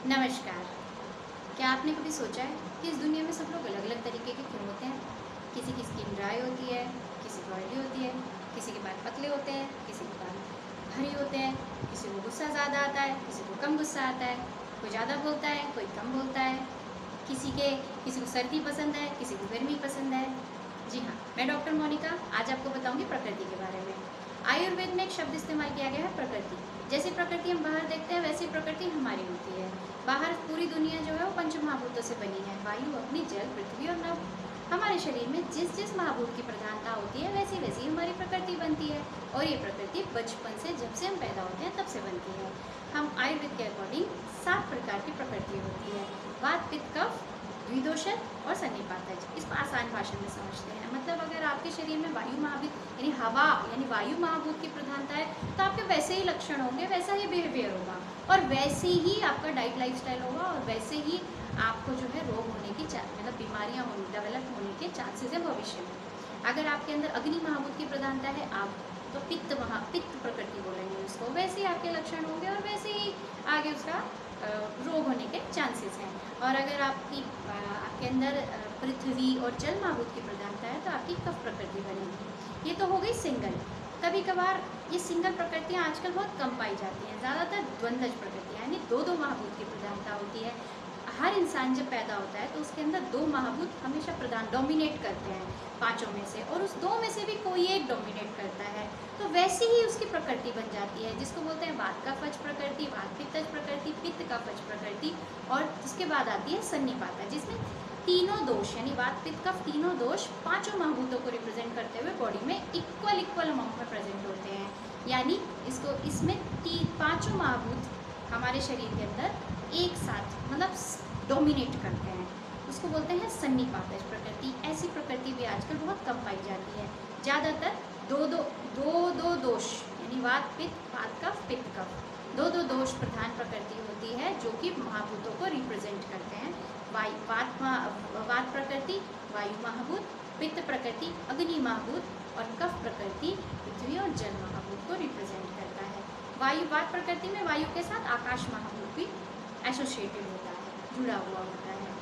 नमस्कार। क्या आपने कभी सोचा है कि इस दुनिया में सब लोग अलग अलग तरीके के क्यों होते हैं? किसी की स्किन ड्राई होती है, किसी की ऑयली होती है, किसी के बाल पतले होते हैं, किसी के बाल भारी होते हैं, किसी को गुस्सा ज़्यादा आता है, किसी को कम गुस्सा आता है, कोई ज़्यादा बोलता है, कोई कम बोलता है, किसी को सर्दी पसंद है, किसी को गर्मी पसंद है। जी हाँ, मैं डॉक्टर मोनिका आज आपको बताऊंगी प्रकृति के बारे में। आयुर्वेद में एक शब्द इस्तेमाल किया गया है प्रकृति। जैसी प्रकृति हम बाहर देखते हैं वैसी प्रकृति हमारी होती है। बाहर पूरी दुनिया जो है वो पंच महाभूतों से बनी है, वायु, अग्नि, जल, पृथ्वी और नभ। हमारे शरीर में जिस जिस महाभूत की प्रधानता होती है वैसी वैसी हमारी प्रकृति बनती है। और ये प्रकृति बचपन से जब से हम पैदा होते हैं तब से बनती है। हम आयुर्वेद के अकॉर्डिंग 7 प्रकार की प्रकृति होती है। वात, पित्त, कफ, द्विदोषज और सन्निपातज। इसको आसान भाषा में समझते हैं। मतलब अगर आपके शरीर में वायु महाभूत यानी हवा यानी वायु महाभूत की प्रधानता है तो आपके वैसे ही लक्षण होंगे, वैसा ही बिहेवियर होगा और वैसे ही आपका डाइट लाइफस्टाइल होगा और वैसे ही आपको जो है रोग होने की मतलब बीमारियां डेवलप होने के चांसेस है भविष्य में। अगर आपके अंदर अग्नि महाभूत की प्रधानता है आप तो पित्त प्रकृति बोलेंगे उसको, वैसे ही आपके लक्षण होंगे और वैसे ही आगे उसका रोग होने के चांसेस हैं। और अगर आपके अंदर पृथ्वी और जल महाभूत की प्रधानता है तो आपकी कफ प्रकृति बनेगी। ये तो हो गई सिंगल। कभी कभार ये सिंगल प्रकृतियाँ आजकल बहुत कम पाई जाती हैं। ज़्यादातर द्वंद्वज प्रकृतियाँ यानी दो दो महाभूत की प्रधानता होती है। हर इंसान जब पैदा होता है तो उसके अंदर 2 महाभूत हमेशा डोमिनेट करते हैं 5 में से, और उस 2 में से भी कोई एक डोमिनेट करता है तो वैसे ही उसकी प्रकृति बन जाती है, जिसको बोलते हैं वात कफज प्रकृति, वात पित्तज प्रकृति, पित्त कफज प्रकृति। और उसके बाद आती है सन्निपाता, जिसमें तीनों दोष यानी वात पित्त कफ तीनों दोष 5 महाभूतों को रिप्रेजेंट करते हुए बॉडी में इक्वल अमाउंट में प्रेजेंट होते हैं। यानी इसमें 5 महाभूत हमारे शरीर के अंदर एक साथ मतलब डोमिनेट करते हैं, उसको बोलते हैं सन्निपातज प्रकृति। ऐसी प्रकृति भी आजकल बहुत कम पाई जाती है। ज़्यादातर दो दोष यानी वात कफ पित्त कफ, दो दोष प्रधान प्रकृति होती है जो कि महाभूतों को रिप्रेजेंट करते हैं। वात प्रकृति वायु महाभूत, पित्त प्रकृति अग्नि महाभूत और कफ प्रकृति पृथ्वी और जल महाभूत को रिप्रेजेंट करता है। वात प्रकृति में वायु के साथ आकाश महाभूत भी एसोसिएटेड होता है, जुड़ा हुआ होता है।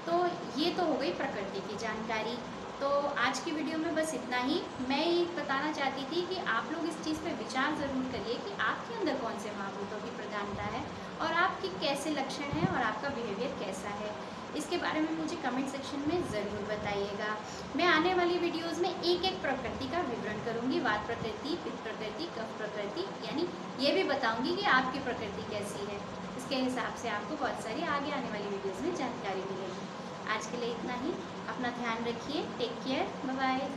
तो ये तो हो गई प्रकृति की जानकारी। तो आज की वीडियो में बस इतना ही। मैं ये बताना चाहती थी कि आप लोग इस चीज़ पे विचार ज़रूर करिए कि आपके अंदर कौन से महाभूतों की प्रधानता है और आपके कैसे लक्षण हैं और आपका बिहेवियर कैसा है। इसके बारे में मुझे कमेंट सेक्शन में ज़रूर बताइएगा। मैं आने वाली वीडियोज़ में एक एक प्रकृति का विवरण करूँगी। वात प्रकृति, पित्त प्रकृति, कफ प्रकृति, यानी ये भी बताऊँगी कि आपकी प्रकृति कैसी है। इसके हिसाब से आपको बहुत सारी आगे आने वाली वीडियोज़ में जानकारी मिलेगी। आज के लिए इतना ही। अपना ध्यान रखिए। Take care. Bye bye.